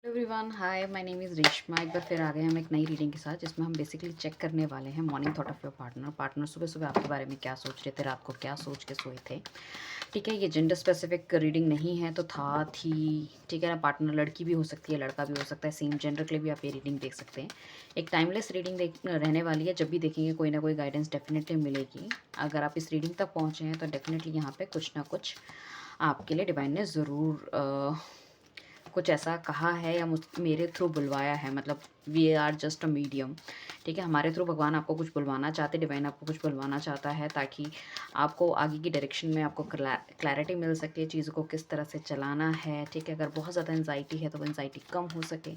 Everyone hi, my name is Reshma. एक बार फिर आ गए हम एक नई रीडिंग के साथ, जिसमें हम बेसिकली चेक करने वाले हैं morning thought of your partner. Partner सुबह सुबह आपके बारे में क्या सोच रहे थे, रात को क्या सोच के सोए थे। ठीक है, ये जेंडर स्पेसिफिक रीडिंग नहीं है, तो था थी। ठीक है ना, पार्टनर लड़की भी हो सकती है, लड़का भी हो सकता है, सेम जेंडर के लिए भी आप ये रीडिंग देख सकते हैं। एक टाइमलेस रीडिंग रहने वाली है। जब भी देखेंगे कोई ना कोई गाइडेंस डेफिनेटली मिलेगी। अगर आप इस रीडिंग तक पहुँचे हैं तो डेफिनेटली यहाँ पे कुछ ना कुछ आपके लिए डिवाइन ने ज़रूर कुछ ऐसा कहा है या मेरे थ्रू बुलवाया है। मतलब we are just a medium. ठीक है, हमारे थ्रू भगवान आपको कुछ बुलवाना चाहते, डिवाइन आपको कुछ बुलवाना चाहता है, ताकि आपको आगे की डायरेक्शन में आपको क्लैरिटी मिल सके, चीज़ों को किस तरह से चलाना है। ठीक है, अगर बहुत ज़्यादा एंजाइटी है तो वो एंजाइटी कम हो सके।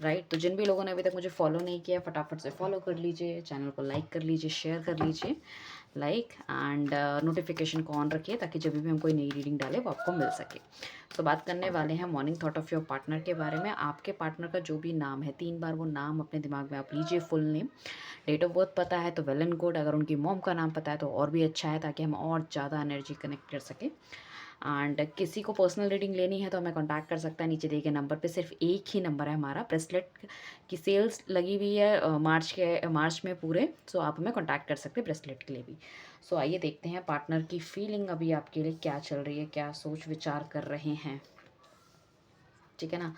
राइट, तो जिन भी लोगों ने अभी तक मुझे फॉलो नहीं किया, फटाफट से फॉलो कर लीजिए, चैनल को लाइक कर लीजिए, शेयर कर लीजिए, लाइक एंड नोटिफिकेशन को ऑन रखिए, ताकि जब भी हम कोई नई रीडिंग डालें वो आपको मिल सके। तो बात करने वाले हैं morning thought of your partner के बारे में। आपके पार्टनर का जो भी नाम है, 3 बार वो नाम अपने दिमाग में आप लीजिए, full name. Date of birth पता है तो वेल एंड गुड, अगर उनकी मॉम का नाम पता है तो और भी अच्छा है, ताकि हम और ज़्यादा एनर्जी कनेक्ट कर सकें। एंड किसी को पर्सनल रीडिंग लेनी है तो हमें कांटेक्ट कर सकता है, नीचे दिए गए नंबर पे। सिर्फ एक ही नंबर है हमारा। ब्रेसलेट की सेल्स लगी हुई है मार्च में पूरे, सो आप हमें कांटेक्ट कर सकते हैं ब्रेसलेट के लिए भी। सो आइए देखते हैं पार्टनर की फीलिंग अभी आपके लिए क्या चल रही है, क्या सोच विचार कर रहे हैं। ठीक है ना,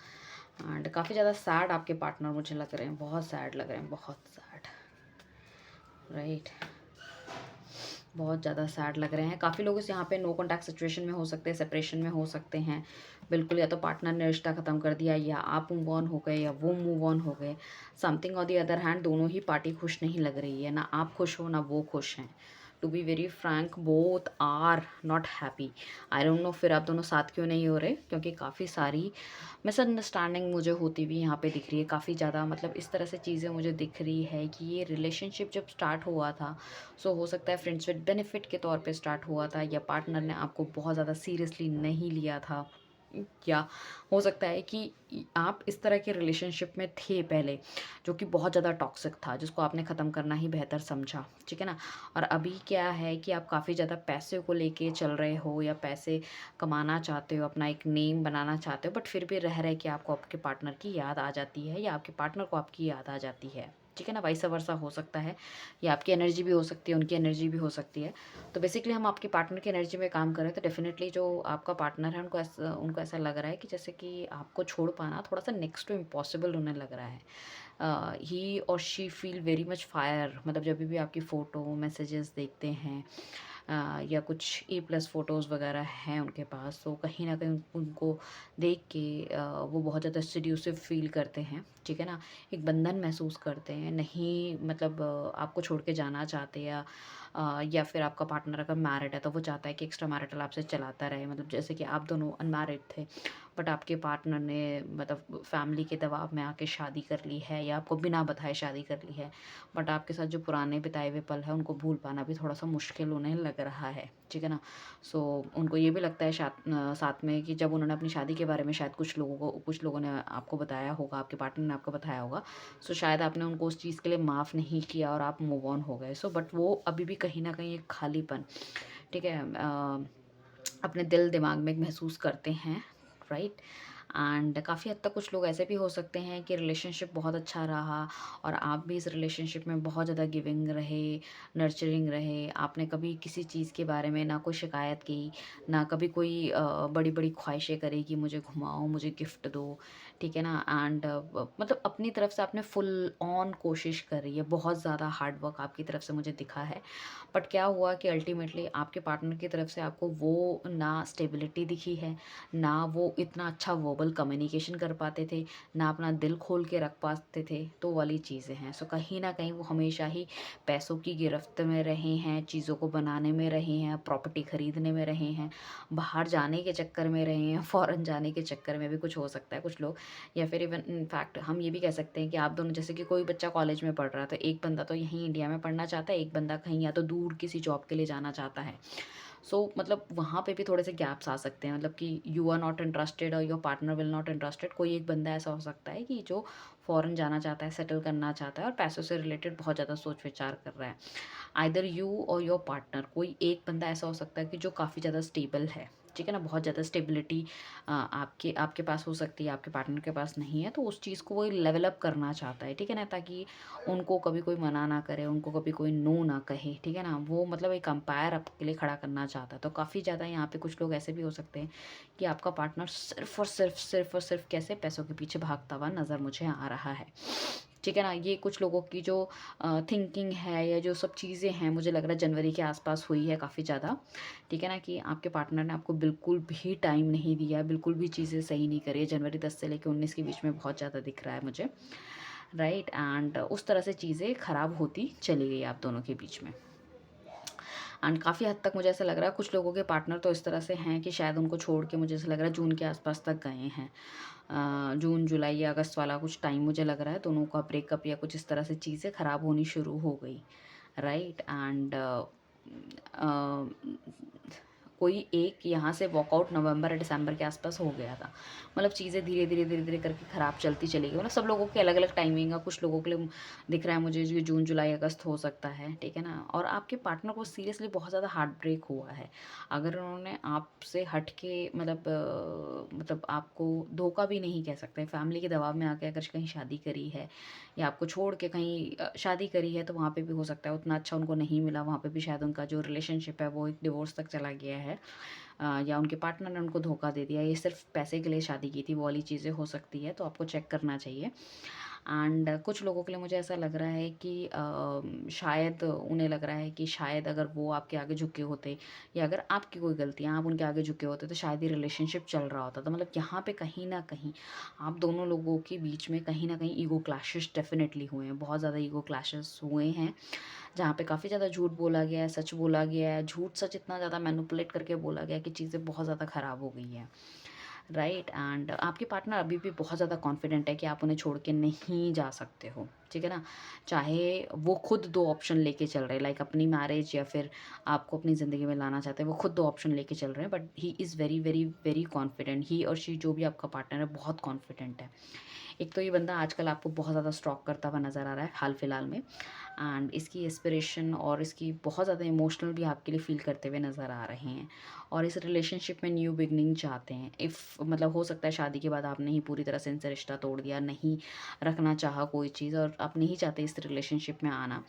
एंड काफ़ी ज़्यादा सैड आपके पार्टनर मुझे लग रहे हैं, बहुत सैड लग रहे हैं, बहुत सैड। राइट, बहुत ज़्यादा सैड लग रहे हैं। काफ़ी लोग इस यहाँ पे नो कॉन्टैक्ट सिचुएशन में हो सकते हैं, सेपरेशन में हो सकते हैं। बिल्कुल, या तो पार्टनर ने रिश्ता ख़त्म कर दिया, या आप मूव ऑन हो गए, या वो मूव ऑन हो गए। Something on the other hand, दोनों ही पार्टी खुश नहीं लग रही है। ना आप खुश हो, ना वो खुश हैं। To be very frank, both are not happy. I don't know फिर आप दोनों साथ क्यों नहीं हो रहे, क्योंकि काफ़ी सारी मिसअंडरस्टैंडिंग मुझे होती हुई यहाँ पे दिख रही है। काफ़ी ज़्यादा मतलब इस तरह से चीज़ें मुझे दिख रही है कि ये रिलेशनशिप जब स्टार्ट हुआ था, सो हो सकता है फ्रेंड्स विद बेनिफिट के तौर पे स्टार्ट हुआ था, या पार्टनर ने आपको बहुत ज़्यादा सीरियसली नहीं लिया था, या हो सकता है कि आप इस तरह के रिलेशनशिप में थे पहले, जो कि बहुत ज़्यादा टॉक्सिक था, जिसको आपने ख़त्म करना ही बेहतर समझा। ठीक है ना, और अभी क्या है कि आप काफ़ी ज़्यादा पैसे को लेके चल रहे हो, या पैसे कमाना चाहते हो, अपना एक नेम बनाना चाहते हो, बट फिर भी रह रहे कि आपको आपके पार्टनर की याद आ जाती है, या आपके पार्टनर को आपकी याद आ जाती है। ठीक है ना, वाइस वर्सा हो सकता है, या आपकी एनर्जी भी हो सकती है, उनकी एनर्जी भी हो सकती है। तो बेसिकली हम आपके पार्टनर की एनर्जी में काम करें तो डेफिनेटली जो आपका पार्टनर है, उनको ऐसा लग रहा है कि जैसे कि आपको छोड़ पाना थोड़ा सा नेक्स्ट टू इम्पॉसिबल उन्हें लग रहा है। ही और she feel very much fire. मतलब जब भी आपकी फ़ोटो मैसेजेस देखते हैं, या कुछ ए प्लस फ़ोटोज़ वगैरह हैं उनके पास, तो कहीं ना कहीं उनको देख के वो बहुत ज़्यादा सीड्यूसिव फील करते हैं। ठीक है ना, एक बंधन महसूस करते हैं, नहीं मतलब आपको छोड़ के जाना चाहते, या फिर आपका पार्टनर अगर मैरिड है तो वो चाहता है कि एक्स्ट्रा मैरिटल आपसे चलाता रहे। मतलब जैसे कि आप दोनों अनमैरिड थे, बट आपके पार्टनर ने मतलब फैमिली के दबाव में आके शादी कर ली है, या आपको बिना बताए शादी कर ली है, बट आपके साथ जो पुराने बिताए हुए पल हैं उनको भूल पाना भी थोड़ा सा मुश्किल उन्हें लग रहा है। ठीक है ना, सो उनको ये भी लगता है साथ में कि जब उन्होंने अपनी शादी के बारे में शायद कुछ लोगों ने आपको बताया होगा, आपके पार्टनर ने आपको बताया होगा, सो शायद आपने उनको उस चीज़ के लिए माफ़ नहीं किया और आप मूव ऑन हो गए। सो बट वो अभी भी कहीं ना कहीं एक खालीपन, ठीक है, अपने दिल दिमाग में महसूस करते हैं। राइट, एंड काफ़ी हद तक कुछ लोग ऐसे भी हो सकते हैं कि रिलेशनशिप बहुत अच्छा रहा, और आप भी इस रिलेशनशिप में बहुत ज़्यादा गिविंग रहे, नर्चरिंग रहे। आपने कभी किसी चीज़ के बारे में ना कोई शिकायत की, ना कभी कोई बड़ी बड़ी ख्वाहिशें करी कि मुझे घुमाओ, मुझे गिफ्ट दो। ठीक है ना, एंड मतलब अपनी तरफ से आपने फुल ऑन कोशिश करी है, बहुत ज़्यादा हार्ड वर्क आपकी तरफ से मुझे दिखा है। बट क्या हुआ कि अल्टीमेटली आपके पार्टनर की तरफ से आपको वो ना स्टेबिलिटी दिखी है, ना वो इतना अच्छा वर्बल कम्युनिकेशन कर पाते थे, ना अपना दिल खोल के रख पाते थे, तो वाली चीज़ें हैं। सो कहीं ना कहीं वो हमेशा ही पैसों की गिरफ्त में रहे हैं, चीज़ों को बनाने में रहे हैं, प्रॉपर्टी खरीदने में रहे हैं, बाहर जाने के चक्कर में रहे हैं, फ़ॉरेन जाने के चक्कर में भी कुछ हो सकता है कुछ लोग। या फिर इवन इनफैक्ट हम ये भी कह सकते हैं कि आप दोनों, जैसे कि कोई बच्चा कॉलेज में पढ़ रहा है, तो एक बंदा तो यहीं इंडिया में पढ़ना चाहता है, एक बंदा कहीं या तो दूर किसी जॉब के लिए जाना चाहता है। सो मतलब वहाँ पे भी थोड़े से गैप्स आ सकते हैं, मतलब कि यू आर नॉट इंटरेस्टेड और your partner will not interested. कोई एक बंदा ऐसा हो सकता है कि जो फॉरेन जाना चाहता है, सेटल करना चाहता है, और पैसों से रिलेटेड बहुत ज़्यादा सोच विचार कर रहा है। आइदर यू और योर पार्टनर, कोई एक बंदा ऐसा हो सकता है कि जो काफ़ी ज़्यादा स्टेबल है। ठीक है ना, बहुत ज़्यादा स्टेबिलिटी आपके आपके पास हो सकती है, आपके पार्टनर के पास नहीं है, तो उस चीज़ को वो लेवल अप करना चाहता है, ठीक है ना, ताकि उनको कभी कोई मना ना करे, उनको कभी कोई नो ना कहे, ठीक है ना, वो मतलब एक अंपायर आपके लिए खड़ा करना चाहता है। तो काफ़ी ज़्यादा यहाँ पे कुछ लोग ऐसे भी हो सकते हैं कि आपका पार्टनर सिर्फ और सिर्फ कैसे पैसों के पीछे भागता हुआ नज़र मुझे आ रहा है, ठीक है ना। ये कुछ लोगों की जो थिंकिंग है या जो सब चीज़ें हैं, मुझे लग रहा है जनवरी के आसपास हुई है काफ़ी ज़्यादा, ठीक है ना, कि आपके पार्टनर ने आपको बिल्कुल भी टाइम नहीं दिया, बिल्कुल भी चीज़ें सही नहीं करी है। जनवरी 10 से लेकर 19 के बीच में बहुत ज़्यादा दिख रहा है मुझे, राइट। एंड उस तरह से चीज़ें ख़राब होती चली गई आप दोनों के बीच में। एंड काफ़ी हद तक मुझे ऐसा लग रहा है कुछ लोगों के पार्टनर तो इस तरह से हैं कि शायद उनको छोड़ के मुझे ऐसा लग रहा है जून के आसपास तक गए हैं। जून, जुलाई या अगस्त वाला कुछ टाइम मुझे लग रहा है दोनों का ब्रेकअप या कुछ इस तरह से चीज़ें ख़राब होनी शुरू हो गई, राइट। एंड कोई एक यहाँ से वॉकआउट नवंबर या दिसंबर के आसपास हो गया था। मतलब चीज़ें धीरे धीरे करके ख़राब चलती चली गई। मतलब सब लोगों की अलग अलग टाइमिंग है, कुछ लोगों के लिए दिख रहा है मुझे ये जून जुलाई अगस्त हो सकता है, ठीक है ना। और आपके पार्टनर को सीरियसली बहुत ज़्यादा हार्ट ब्रेक हुआ है। अगर उन्होंने आपसे हट के मतलब आपको धोखा भी नहीं कह सकते, फैमिली के दबाव में आके अगर कहीं शादी करी है या आपको छोड़ के कहीं शादी करी है, तो वहाँ पे भी हो सकता है उतना अच्छा उनको नहीं मिला, वहाँ पे भी शायद उनका जो रिलेशनशिप है वो एक डिवोर्स तक चला गया है, या उनके पार्टनर ने उनको धोखा दे दिया, ये सिर्फ पैसे के लिए शादी की थी, वो वाली चीज़ें हो सकती है, तो आपको चेक करना चाहिए। एंड कुछ लोगों के लिए मुझे ऐसा लग रहा है कि शायद उन्हें लग रहा है कि शायद अगर वो आपके आगे झुके होते या अगर आपकी कोई गलतियाँ आप उनके आगे झुके होते तो शायद ये रिलेशनशिप चल रहा होता। तो मतलब यहाँ पे कहीं ना कहीं आप दोनों लोगों के बीच में कहीं ना कहीं ईगो क्लैशेस डेफिनेटली हुए हैं, बहुत ज़्यादा ईगो क्लैशेस हुए हैं, जहाँ पे काफ़ी ज़्यादा झूठ बोला गया है, सच बोला गया है, झूठ सच इतना ज़्यादा मैनिपुलेट करके बोला गया है कि चीज़ें बहुत ज़्यादा ख़राब हो गई हैं, राइट। एंड आपके पार्टनर अभी भी बहुत ज़्यादा कॉन्फिडेंट है कि आप उन्हें छोड़ के नहीं जा सकते हो, ठीक है ना। चाहे वो खुद दो ऑप्शन लेके चल रहे हैं, लाइक अपनी मैरिज या फिर आपको अपनी ज़िंदगी में लाना चाहते हैं, वो खुद दो ऑप्शन लेके चल रहे हैं, but he is very very very confident, he और शी जो भी आपका पार्टनर है बहुत कॉन्फिडेंट है। एक तो ये बंदा आजकल आपको बहुत ज़्यादा स्टॉक करता हुआ नज़र आ रहा है हाल फिलहाल में, एंड इसकी एस्पिरेशन और इसकी बहुत ज़्यादा इमोशनल भी आपके लिए फील करते हुए नज़र आ रहे हैं, और इस रिलेशनशिप में न्यू बिगनिंग चाहते हैं। इफ़ मतलब हो सकता है शादी के बाद आपने ही पूरी तरह से इनसे रिश्ता तोड़ दिया, नहीं रखना चाहा कोई चीज़ और आप नहीं चाहते इस रिलेशनशिप में आना,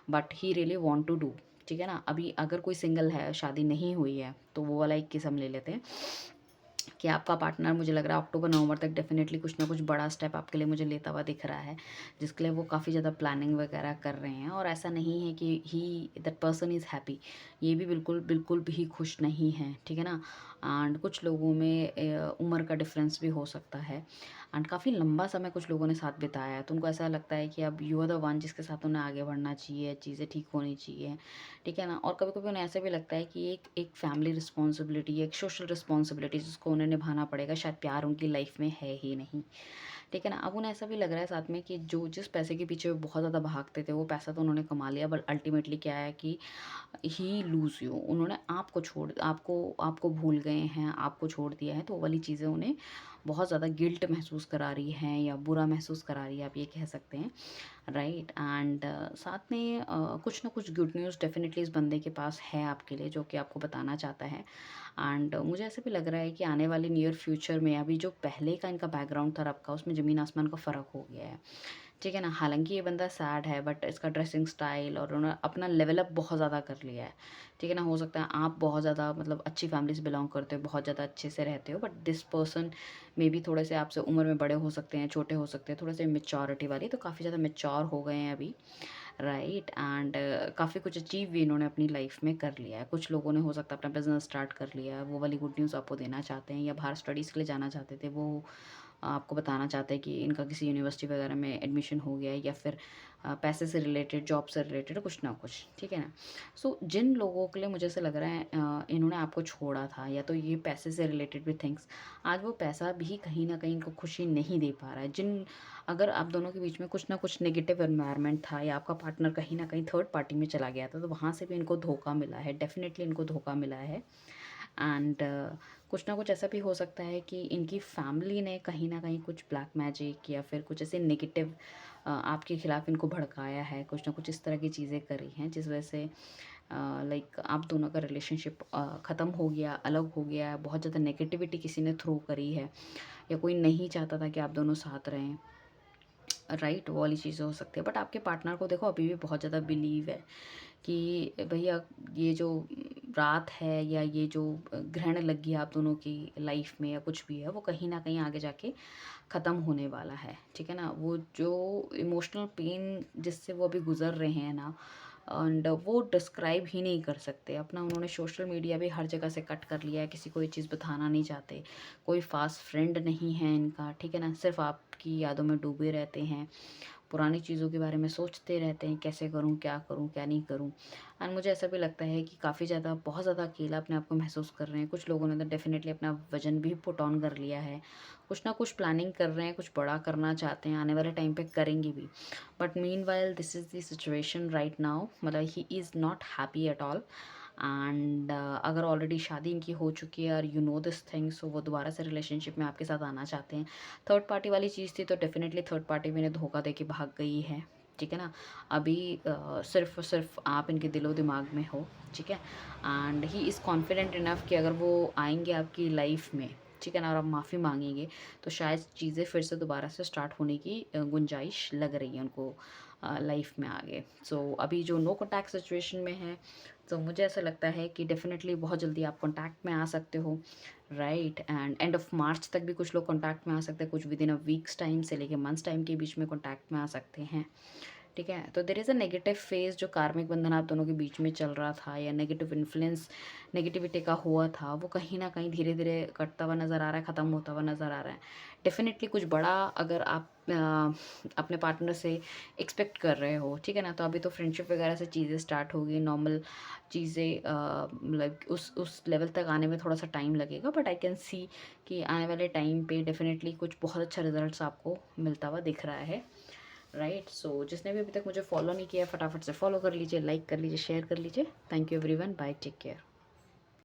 but he really want to do, ठीक है ना। अभी अगर कोई सिंगल है, शादी नहीं हुई है, तो वो वाला एक किस्म ले लेते हैं कि आपका पार्टनर मुझे लग रहा है अक्टूबर नवंबर तक डेफिनेटली कुछ ना कुछ बड़ा स्टेप आपके लिए मुझे लेता हुआ दिख रहा है, जिसके लिए वो काफ़ी ज़्यादा प्लानिंग वगैरह कर रहे हैं। और ऐसा नहीं है कि ही दैट पर्सन इज़ हैप्पी, ये भी बिल्कुल बिल्कुल भी खुश नहीं है, ठीक है ना। एंड कुछ लोगों में उम्र का डिफरेंस भी हो सकता है, एंड काफ़ी लंबा समय कुछ लोगों ने साथ बिताया है, तो उनको ऐसा लगता है कि अब यू आर द वन जिसके साथ उन्हें आगे बढ़ना चाहिए, चीज़ें ठीक होनी चाहिए, ठीक है ना। और कभी कभी उन्हें ऐसा भी लगता है कि एक एक फैमिली रिस्पॉन्सिबिलिटी, एक सोशल रिस्पॉन्सिबिलिटी जिसको उन्हें निभाना पड़ेगा, शायद प्यार उनकी लाइफ में है ही नहीं, ठीक है ना। अब उन्हें ऐसा भी लग रहा है साथ में कि जो जिस पैसे के पीछे वो बहुत ज़्यादा भागते थे, वो पैसा तो उन्होंने कमा लिया, बट अल्टीमेटली क्या है कि ही लूज़ यू, उन्होंने आपको छोड़ आपको आपको भूल गए हैं, आपको छोड़ दिया है, तो वो वाली चीज़ें उन्हें बहुत ज़्यादा गिल्ट महसूस करा रही हैं या बुरा महसूस करा रही है, आप ये कह सकते हैं, राइट। एंड साथ में कुछ ना कुछ गुड न्यूज़ डेफिनेटली इस बंदे के पास है आपके लिए, जो कि आपको बताना चाहता है। एंड मुझे ऐसे भी लग रहा है कि आने वाले नियर फ्यूचर में अभी जो पहले का इनका बैकग्राउंड था रब का, उसमें ज़मीन आसमान का फ़र्क हो गया है, ठीक है ना। हालांकि ये बंदा सैड है, बट इसका ड्रेसिंग स्टाइल और उन्होंने अपना लेवल अप बहुत ज़्यादा कर लिया है, ठीक है ना। हो सकता है आप बहुत ज़्यादा मतलब अच्छी फैमिली से बिलोंग करते हो, बहुत ज़्यादा अच्छे से रहते हो, but this person may be थोड़े से आपसे उम्र में बड़े हो सकते हैं, छोटे हो सकते हैं, थोड़े से मेच्योरिटी वाली, तो काफ़ी ज़्यादा मेच्योर हो गए हैं अभी, राइट। एंड काफ़ी कुछ अचीव भी इन्होंने अपनी लाइफ में कर लिया है। कुछ लोगों ने हो सकता है अपना बिजनेस स्टार्ट कर लिया है, वो वाली गुड न्यूज़ आपको देना चाहते हैं, या बाहर स्टडीज़ के लिए जाना चाहते थे, वो आपको बताना चाहते हैं कि इनका किसी यूनिवर्सिटी वगैरह में एडमिशन हो गया है, या फिर पैसे से रिलेटेड, जॉब से रिलेटेड कुछ ना कुछ, ठीक है ना। सो जिन लोगों के लिए मुझे ऐसा लग रहा है इन्होंने आपको छोड़ा था, या तो ये पैसे से रिलेटेड भी थिंग्स, आज वो पैसा भी कहीं ना कहीं इनको खुशी नहीं दे पा रहा है। जिन अगर आप दोनों के बीच में कुछ ना कुछ नेगेटिव एनवायरनमेंट था, या आपका पार्टनर कहीं ना कहीं थर्ड पार्टी में चला गया था, तो वहाँ से भी इनको धोखा मिला है, डेफिनेटली इनको धोखा मिला है। एंड कुछ ना कुछ ऐसा भी हो सकता है कि इनकी फैमिली ने कहीं ना कहीं कुछ ब्लैक मैजिक या फिर कुछ ऐसे नेगेटिव आपके खिलाफ इनको भड़काया है, कुछ ना कुछ इस तरह की चीज़ें करी हैं, जिस वजह से लाइक आप दोनों का रिलेशनशिप ख़त्म हो गया, अलग हो गया है, बहुत ज़्यादा नेगेटिविटी किसी ने थ्रो करी है, या कोई नहीं चाहता था कि आप दोनों साथ रहें, राइट, वो वाली चीज़ें हो सकती है। बट आपके पार्टनर को देखो अभी भी बहुत ज़्यादा बिलीव है कि भैया ये जो रात है या ये जो ग्रहण लगी है आप दोनों की लाइफ में या कुछ भी है, वो कहीं ना कहीं आगे जाके ख़त्म होने वाला है, ठीक है ना। वो जो इमोशनल पेन जिससे वो अभी गुजर रहे हैं ना, एंड वो डिस्क्राइब ही नहीं कर सकते अपना। उन्होंने सोशल मीडिया भी हर जगह से कट कर लिया है, किसी को ये चीज़ बताना नहीं चाहते, कोई फास्ट फ्रेंड नहीं है इनका, ठीक है ना। सिर्फ आपकी यादों में डूबे रहते हैं, पुरानी चीज़ों के बारे में सोचते रहते हैं, कैसे करूँ, क्या नहीं करूँ। एंड मुझे ऐसा भी लगता है कि काफ़ी ज़्यादा, बहुत ज़्यादा अकेला अपने आप को महसूस कर रहे हैं। कुछ लोगों ने तो डेफिनेटली अपना वजन भी पुट ऑन कर लिया है, कुछ ना कुछ प्लानिंग कर रहे हैं, कुछ बड़ा करना चाहते हैं, आने वाले टाइम पे करेंगे भी। But meanwhile this is the situation right now, मतलब he is not happy at all. And अगर ऑलरेडी शादी इनकी हो चुकी है और यू नो दिस थिंग्स, तो वो दोबारा से रिलेशनशिप में आपके साथ आना चाहते हैं। थर्ड पार्टी वाली चीज़ थी तो डेफिनेटली थर्ड पार्टी भी इन्हें धोखा दे के भाग गई है, ठीक है ना। अभी सिर्फ और सिर्फ आप इनके दिलो दिमाग में हो, ठीक है। And he is confident enough कि अगर वो आएंगे आपकी लाइफ में, ठीक है ना, और आप माफ़ी मांगेंगे तो शायद चीज़ें फिर से दोबारा से स्टार्ट होने की गुंजाइश लग रही है उनको लाइफ में आगे। सो अभी जो नो कॉन्टैक्ट सिचुएशन में है, तो मुझे ऐसा लगता है कि डेफिनेटली बहुत जल्दी आप कॉन्टैक्ट में आ सकते हो, right. And end of March तक भी कुछ लोग कॉन्टैक्ट में आ सकते हैं, कुछ with in a weeks time से लेके मंथ्स टाइम के बीच में कॉन्टैक्ट में आ सकते हैं, ठीक है। तो there is a negative phase, जो कार्मिक बंधन आप दोनों के बीच में चल रहा था या नेगेटिव इन्फ्लुएंस नेगेटिविटी का हुआ था, वो कहीं ना कहीं धीरे धीरे कटता हुआ नज़र आ रहा है, ख़त्म होता हुआ नज़र आ रहा है। डेफिनेटली कुछ बड़ा अगर आप अपने पार्टनर से एक्सपेक्ट कर रहे हो, ठीक है ना, तो अभी तो फ्रेंडशिप वगैरह से चीज़ें स्टार्ट होगी, नॉर्मल चीज़ें मतलब उस लेवल तक आने में थोड़ा सा टाइम लगेगा। बट आई कैन सी कि आने वाले टाइम पे डेफिनेटली कुछ बहुत अच्छा रिजल्ट्स आपको मिलता हुआ दिख रहा है, राइट। सो जिसने भी अभी तक मुझे फॉलो नहीं किया, फटाफट से फॉलो कर लीजिए, लाइक कर लीजिए, शेयर कर लीजिए। Thank you everyone, bye, take care.